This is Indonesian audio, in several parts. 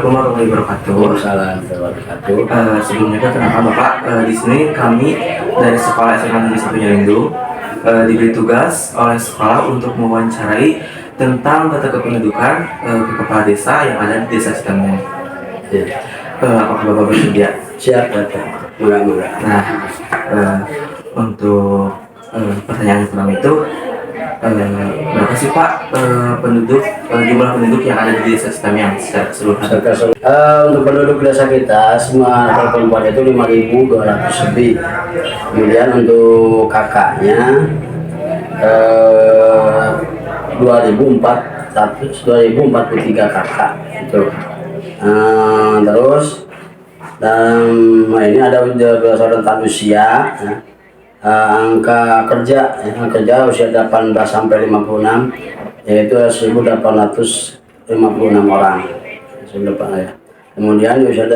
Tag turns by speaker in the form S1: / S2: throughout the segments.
S1: Assalamualaikum warahmatullahi wabarakatuh.
S2: Waalaikumsalam warahmatullahi wabarakatuh.
S1: Sebelumnya perkenalkan Bapak, di sini kami dari Sekolah SMA Negeri 1 Nyalindo diberi tugas oleh sekolah untuk mewawancarai tentang data kependudukan ke kepala desa yang ada di desa Citamnya.
S2: Ya.
S1: Apakah Bapak bersedia?
S2: Siap, Bapak. Murah-murah.
S1: Nah, untuk pertanyaan pertama itu, berapa sih Pak jumlah penduduk yang ada di desa Citamnya secara keseluruhan?
S2: Untuk penduduk desa kita semua perempuan itu 5.200 lebih. Kemudian untuk kakaknya 2.043 kakak itu. Terus dan ini ada berdasarkan rentang usia ya. Angka kerja usia 18 sampai 56 yaitu 1.856 orang. Ya. Kemudian usia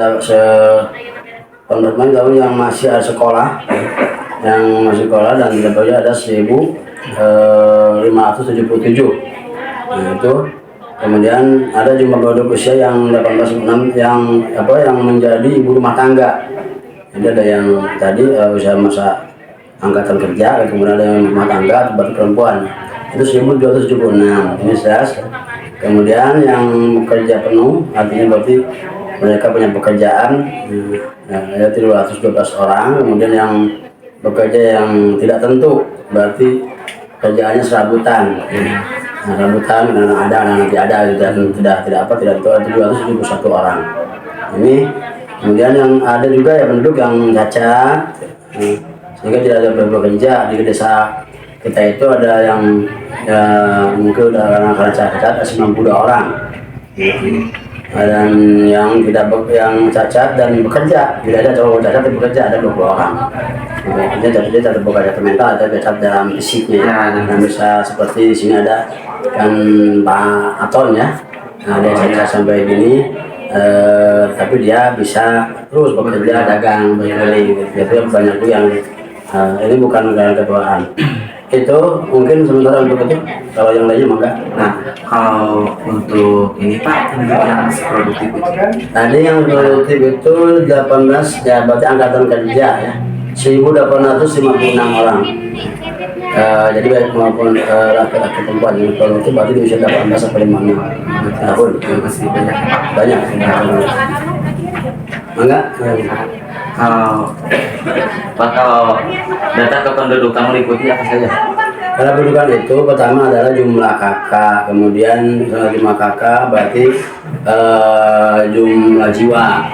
S2: teman-teman tahun yang masih sekolah dan dapatnya ada 1.577. Nah, itu kemudian ada jumlah penduduk usia yang 18 yang menjadi ibu rumah tangga. Jadi ada yang tadi usia masa angkatan kerja, kemudian ada yang rumah tangga berarti perempuan itu 1.276 ini SAS. Kemudian yang bekerja penuh artinya berarti mereka punya pekerjaan ya 312 orang. Kemudian yang bekerja yang tidak tentu berarti kerjaannya serabutan. Serabutan ada nanti ada tidak tentu ada 271 orang. Ini kemudian yang ada juga ya penduduk yang cacat sehingga tidak ada bekerja di desa kita itu ada yang mungkin udah karena cacat 92 orang. Dan yang yang cacat dan bekerja tidak ada cowok cacat dan bekerja ada 20 orang. Jadi cacat bekerja mental ada cacat dalam fisiknya dan bisa seperti di sini ada kan Pak Aton ya. Nah, dia cacat sampai gini tapi dia bisa terus bekerja dagang berkeliling gitu. Banyak tuh yang ini bukan negara ketuaan. Itu mungkin sementara untuk itu, kalau yang lainnya maka.
S1: Nah, kalau untuk ini Pak, penduduk yang produktif itu
S2: tadi yang produktif itu 18 ya berarti angkatan kerja ya 1.856 orang. Jadi baik maupun laki-laki perempuan yang produktif berarti di usia 18 sampai 56 tahun.
S1: masih banyak Pak.
S2: Banyak. Enggak?
S1: Kalau data kependudukan meliputi apa saja?
S2: Kalau pendudukan itu pertama adalah jumlah kakak, kemudian jumlah kakak berarti jumlah jiwa.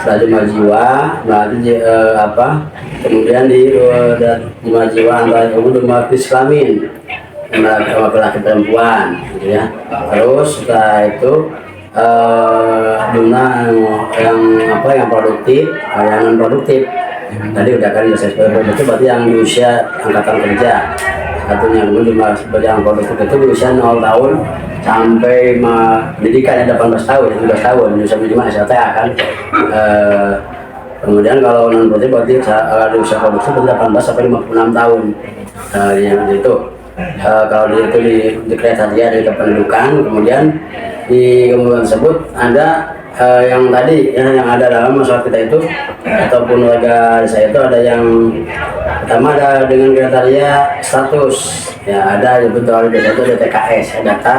S2: Setelah jumlah jiwa berarti kemudian di jumlah jiwa antara jumlah kelamin laki-laki perempuan gitu ya. Terus setelah itu jumlah yang produktif, yang non produktif. Tadi udah kan saya sebutkan itu berarti yang di usia angkatan kerja. Satunya jumlah yang produktif itu di usia 0 tahun sampai pendidikannya 18 tahun, 19 tahun, sampai cuma SLTA kan. Kemudian kalau non produktif berarti di usia produktif berarti 18 sampai 56 tahun. Yang itu. Kalau itu di kriteria dari kependudukan, kemudian di kemudian tersebut ada yang tadi yang ada dalam masyarakat kita itu ataupun warga saya itu ada yang pertama ada dengan kriteria status ya, ada yang betul desa itu ada TKS, data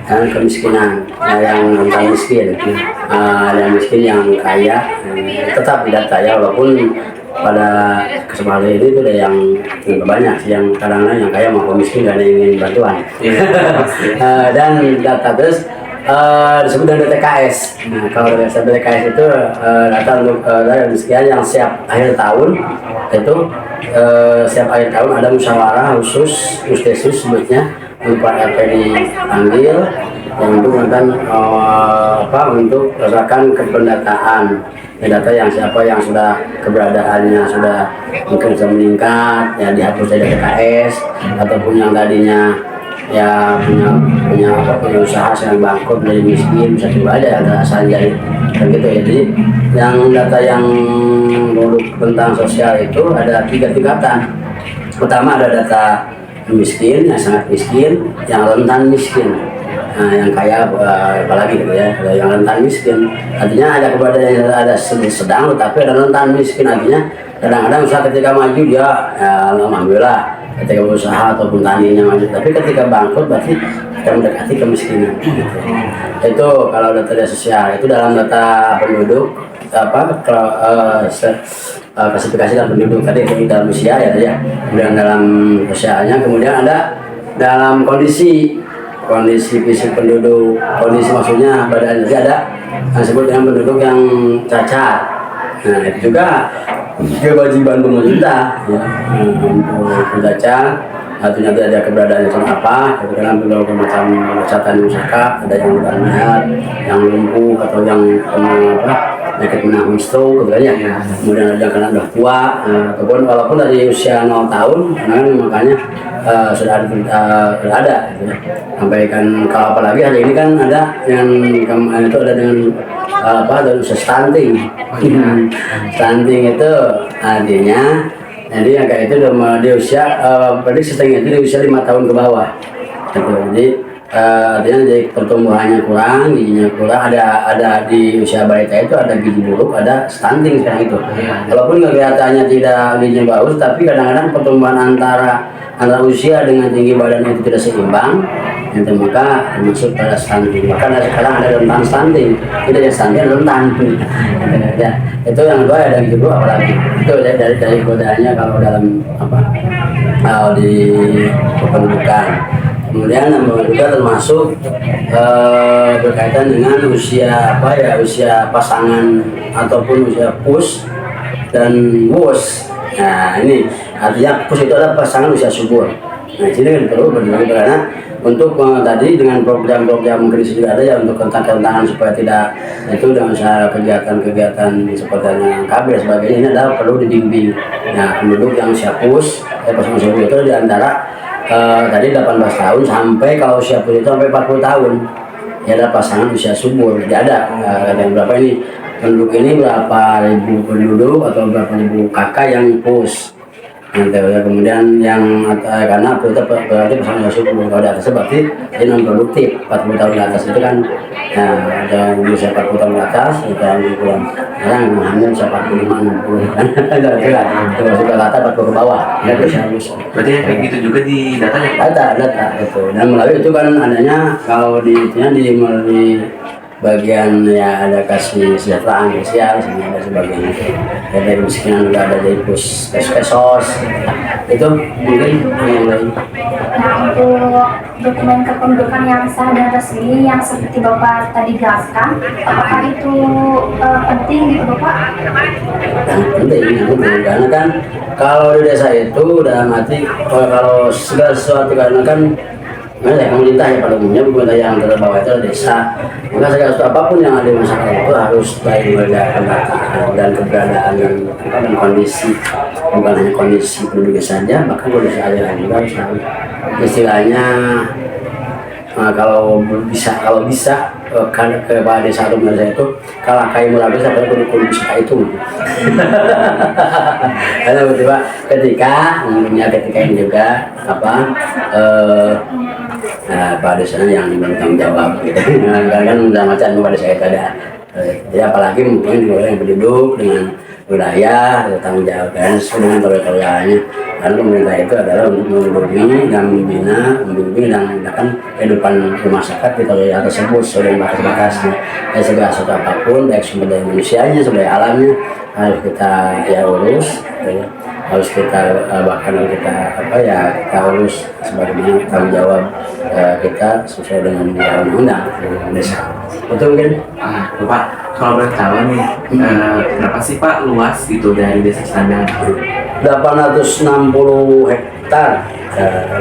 S2: dan kemiskinan yang rentan miskin, yang miskin yang kaya tetap didata ya, walaupun pada kesempatan ini itu ada yang banyak yang kadang-kadang yang kaya maupun miskin dan ingin bantuan. Dan data terus disebut dengan DTKS. Nah, kalau DTKS itu data untuk sekian yang siap akhir tahun itu setiap akhir tahun ada musyawarah khusus mustesus sebutnya untuk Pak RT dipanggil yang untuk tentang untuk berdasarkan kependataan data yang siapa yang sudah keberadaannya sudah mungkin sudah meningkat ya dihapus dari DTKS ataupun yang tadinya ya punya usaha sedang bangkrut dari miskin bisa coba aja ada saja dan gitu ya. Jadi yang data yang produk tentang sosial itu ada 3 tingkatan. Pertama ada data miskin yang sangat miskin, yang rentan miskin. yang kaya apalagi gitu ya, ada yang rentan miskin. Artinya ada keberadaan yang ada sedang, tapi ada rentan miskin. Artinya kadang-kadang usaha ketika maju dia ya, alhamdulillah ketika berusaha ataupun taninya maju, tapi ketika bangkrut berarti kita mendekati kemiskinan gitu. Itu kalau data sosial itu dalam data penduduk klasifikasi dalam penduduk tadi itu dalam usia ya, kemudian dalam sosialnya, kemudian ada dalam kondisi fisik penduduk, kondisi maksudnya badan, jadi ada yang disebut dengan penduduk yang cacat. Nah itu juga kewajiban pemerintah ya, untuk cacat. Artinya ada keberadaan yang apa, kadang berbagai macam kecacatan yang sakit, ada yang luka, yang lumpuh atau yang penyakit menahun stroke gitu ya. Kemudian ada karena udah tua, ataupun walaupun dari usia 0 tahun, makanya sudah ada gitu ya. Sampaikan kalau apalagi hari ini kan ada yang itu ada dengan dan usia stunting. Stunting itu artinya jadi yang kayak itu di usia prediksi setengah itu di usia 5 tahun ke bawah gitu. Jadi artinya jadi pertumbuhannya kurang, gizinya kurang, ada di usia balita itu ada gizi buruk, ada stunting sekarang itu. Walaupun kelihatannya tidak gizinya bagus, tapi kadang-kadang pertumbuhan antara usia dengan tinggi badan itu tidak seimbang, itu maka masuk pada stunting. Maka sekarang ada rentan stunting, tidak ada stunting, rentan. Ya, itu yang kedua ada gizi buruk apalagi. Itu dari godaannya kalau dalam kalau di kependudukan. Kemudian juga termasuk berkaitan dengan usia usia pasangan ataupun usia pus dan wus. Nah ini artinya pus itu adalah pasangan usia subur. Nah sini perlu berbagi karena untuk tadi dengan program-program krisis juga ada ya untuk tantangan supaya tidak itu dengan usaha kegiatan-kegiatan seperti yang KB dan sebagainya, ini adalah perlu dibimbing. Nah penduduk yang usia pus pasangan subur itu diantara tadi 18 tahun sampai kalau usia pun itu sampai 40 tahun ya ada pasangan usia subur. Jadi ada berapa ini penduduk ini, berapa ribu penduduk atau berapa ribu kakak yang pus nanti ya. Kemudian yang karena itu berarti pasangan usia subur, kalau di atas berarti dia non produktif. 40 tahun di atas itu kan ada usia 40 tahun di atas itu yang kurang sekarang hamil 45 60 kan itu sudah rata 40 ke bawah ya bisa.
S1: Berarti kayak gitu juga di datanya?
S2: Data itu, dan melalui itu kan adanya kalau di melalui bagian ya ada kasih kesejahteraan sosial dan sebagainya. Ya, dari kemiskinan juga ada dari pesos itu mungkin yang lain.
S3: Nah untuk dokumen kependudukan yang sah dan resmi yang seperti Bapak tadi jelaskan, apakah itu penting gitu Bapak?
S2: Penting karena kan kalau di desa itu udah mati kalau segala sesuatu karena kan pemerintah ya pada umumnya pemerintah yang terbawah itu adalah desa, maka segala sesuatu apapun yang ada di masyarakat itu harus baik melihat dan keberadaan dan kondisi, bukan hanya kondisi penduduknya saja, bahkan kondisi aliran juga harus tahu. Istilahnya kalau bisa kepala desa atau desa itu kalau kayu murah bisa pada penduduk bisa itu. Karena tiba ketika ini juga pada sana yang bertanggung jawab gitu. Kan macam pada saya ada. Ya apalagi mungkin orang yang penduduk dengan budaya tanggung jawab dan dengan teritorialnya. Karena pemerintah itu adalah untuk melindungi dan membimbing dan menegakkan kehidupan masyarakat di teritorial tersebut sesuai dengan batas-batasnya. Dan segala sesuatu apapun baik sumber daya manusianya, sumber daya alamnya harus kita urus. Harus kita bahkan kita kita urus sebagaimana tanggung jawab kita sesuai dengan undang-undang desa. Betul kan?
S1: Pak, kalau boleh tahu nih, berapa sih Pak luas gitu dari desa Sandang?
S2: 860 hektar.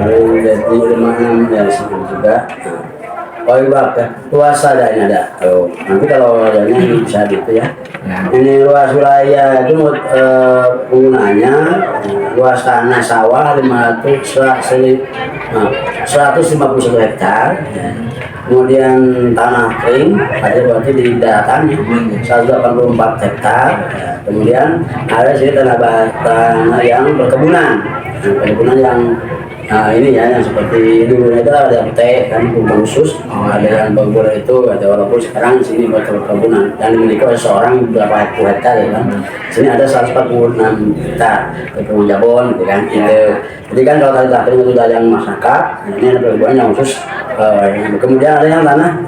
S2: Lalu di 56 dari sini juga. Oh iya ya, luas adanya ada. Nanti kalau adanya bisa gitu ya. Ini luas wilayah itu penggunanya luas tanah sawah 151 hektar. Kemudian tanah kering ada berarti di daratanya 184 hektar. Kemudian ada sini tanah yang berkebunan, perkebunan yang Nah ini ya yang seperti dulu itu ada yang teh kan kebun khusus, ada yang bagul itu ada walaupun sekarang sini buat perkebunan dan dimiliki oleh seorang berapa hektar ya kan. Sini ada 146 hektar kebun jabon gitu kan. Gitu. Jadi kan kalau tadi itu ada yang masyarakat, ini ada perkebunan yang khusus. Kemudian ada yang tanah,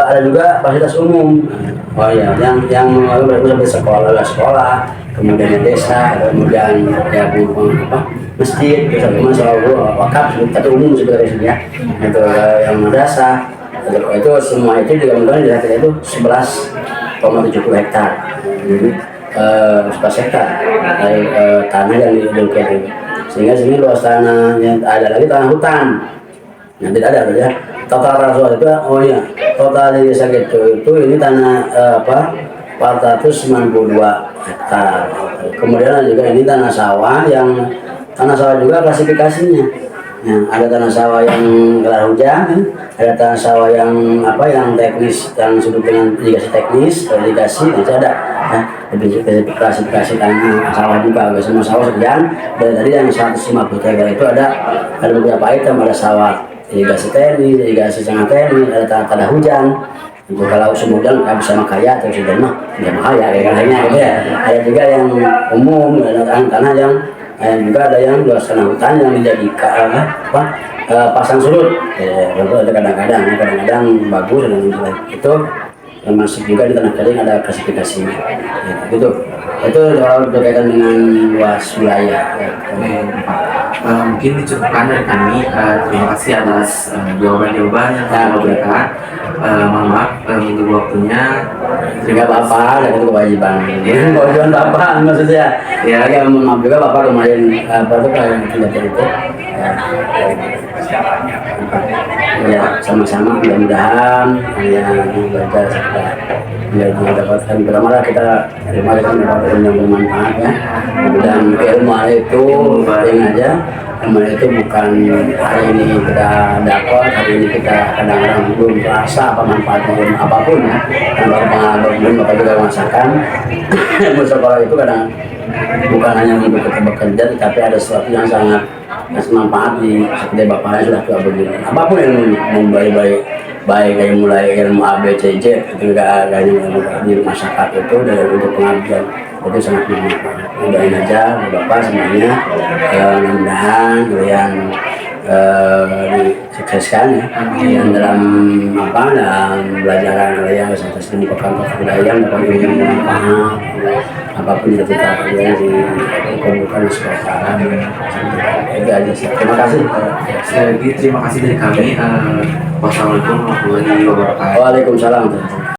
S2: ada juga fasilitas umum. Oh ya, yang seperti sekolah, kemudian desa, kemudian ya apa masjid, kemudian selalu wakaf, tapi umum sebenarnya ya. Itu yang madrasah, itu semua itu digabungkan di daerah itu 11,70 hektar. Jadi 11 hektar dari tanah yang dimiliki itu. Sehingga sini luas tanahnya ada lagi tanah hutan. Nah, tidak ada ya. Total rasuah itu, oh iya, total di desa itu ini tanah 492 hektar. Kemudian juga ini tanah sawah juga klasifikasinya. Nah, ada tanah sawah yang curah hujan, ada tanah sawah yang teknis, yang disebut dengan irigasi teknis, irigasi itu ada. Nah, klasifikasi tanah sawah juga, semua sawah sekian. Dan tadi yang 150 hektar itu ada beberapa item, ada sawah irigasi teknis, irigasi sangat teknis, ada tanah hujan. Untuk kalau semudah nggak bisa makaya atau sudah mah nggak makaya kayak lainnya gitu ya. Ada juga yang umum, ada tanah yang juga ada yang luas tanah hutan yang dijadikan pasang surut. Ada kadang-kadang bagus dan lain itu termasuk juga di tanah kering ada klasifikasinya. Gitu. Itu kalau berkaitan dengan luas wilayah.
S1: Mungkin dicukupkan dari kami. Terima kasih atas jawaban-jawaban yang kami berikan. Mohon maaf untuk waktunya.
S2: Tidak apa-apa, dan itu kewajiban. Kewajiban Bapak maksudnya. Ya, mohon maaf juga Bapak kemarin kayak itu. Ya, sama-sama mudah-mudahan yang belajar ya mendapatkan pertama kita terima kasih yang bermanfaat ya. Dan ilmu itu yang aja kemarin itu bukan hari ini kita dapat, hari ini kita kadang-kadang belum merasa apa manfaatnya ilmu apapun ya. Dan pengalaman Bapak juga merasakan ilmu sekolah itu kadang bukan hanya untuk kita bekerja, tapi ada sesuatu yang sangat manfaat di seperti Bapaknya sudah tua begini. Apapun ilmu baik dari mulai ilmu A, B, C, J itu juga ada di masyarakat itu dari untuk pengabdian itu sangat bermanfaat. Mudahan aja Bapak semuanya mudah-mudahan kalian disukseskan ya yang dalam belajaran kalian atas ilmu kebudayaan dapat bermanfaat apapun yang kita kalian dikumpulkan sekarang itu aja sih. Terima kasih.
S1: Sekali lagi terima kasih dari kami. Wassalamualaikum warahmatullahi wabarakatuh.
S2: Waalaikumsalam.